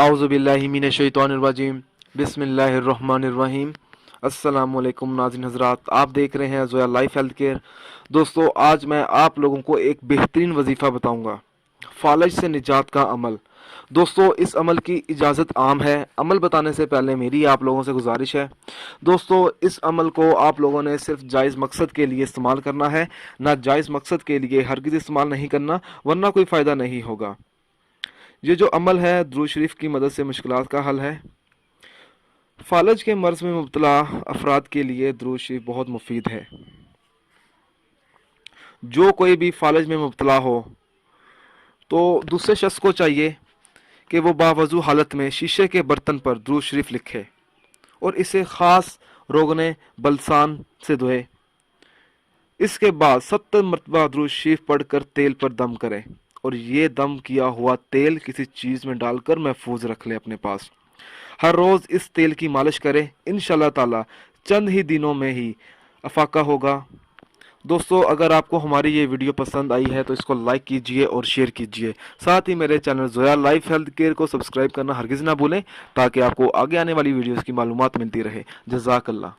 आऊज़ुबिल्लाहि मिनश्शैतानिर्रजीम बिस्मिल्लाहिर्रहमानिर्रहीम। अस्सलाम वालेकुम नाज़रीन हज़रात, आप देख रहे हैं ज़ोया लाइफ हेल्थ केयर। दोस्तों, आज मैं आप लोगों को एक बेहतरीन वजीफ़ा बताऊंगा, फालज से निजात का अमल। दोस्तों, इस अमल की इजाज़त आम है। अमल बताने से पहले मेरी आप लोगों से गुजारिश है, दोस्तों इस अमल को आप लोगों ने सिर्फ जायज़ मकसद के लिए इस्तेमाल करना है, ना जायज़ मकसद के लिए हरगिज़ इस्तेमाल नहीं करना, वरना कोई फ़ायदा नहीं होगा। ये जो अमल है दुरूद शरीफ की मदद से मुश्किलात का हल है। फालज के मर्ज़ में मुब्तला अफराद के लिए दुरूद शरीफ बहुत मुफीद है। जो कोई भी फालज में मुब्तला हो तो दूसरे शख्स को चाहिए कि वो बावजू हालत में शीशे के बर्तन पर दुरूद शरीफ लिखे और इसे ख़ास रोगने बलसान से धोए। इसके बाद 70 मरतबा दुरूद शरीफ पढ़कर तेल पर दम करें और ये दम किया हुआ तेल किसी चीज़ में डालकर महफूज रख लें अपने पास। हर रोज़ इस तेल की मालिश करें, इंशाल्लाह ताला चंद ही दिनों में ही अफाका होगा। दोस्तों, अगर आपको हमारी ये वीडियो पसंद आई है तो इसको लाइक कीजिए और शेयर कीजिए। साथ ही मेरे channel Zoya life health care को सब्सक्राइब करना हरगिज़ ना भूलें, ताकि आपको आगे आने वाली वीडियोज़ की मालूमात मिलती रहे। जज़ाकल्लाह।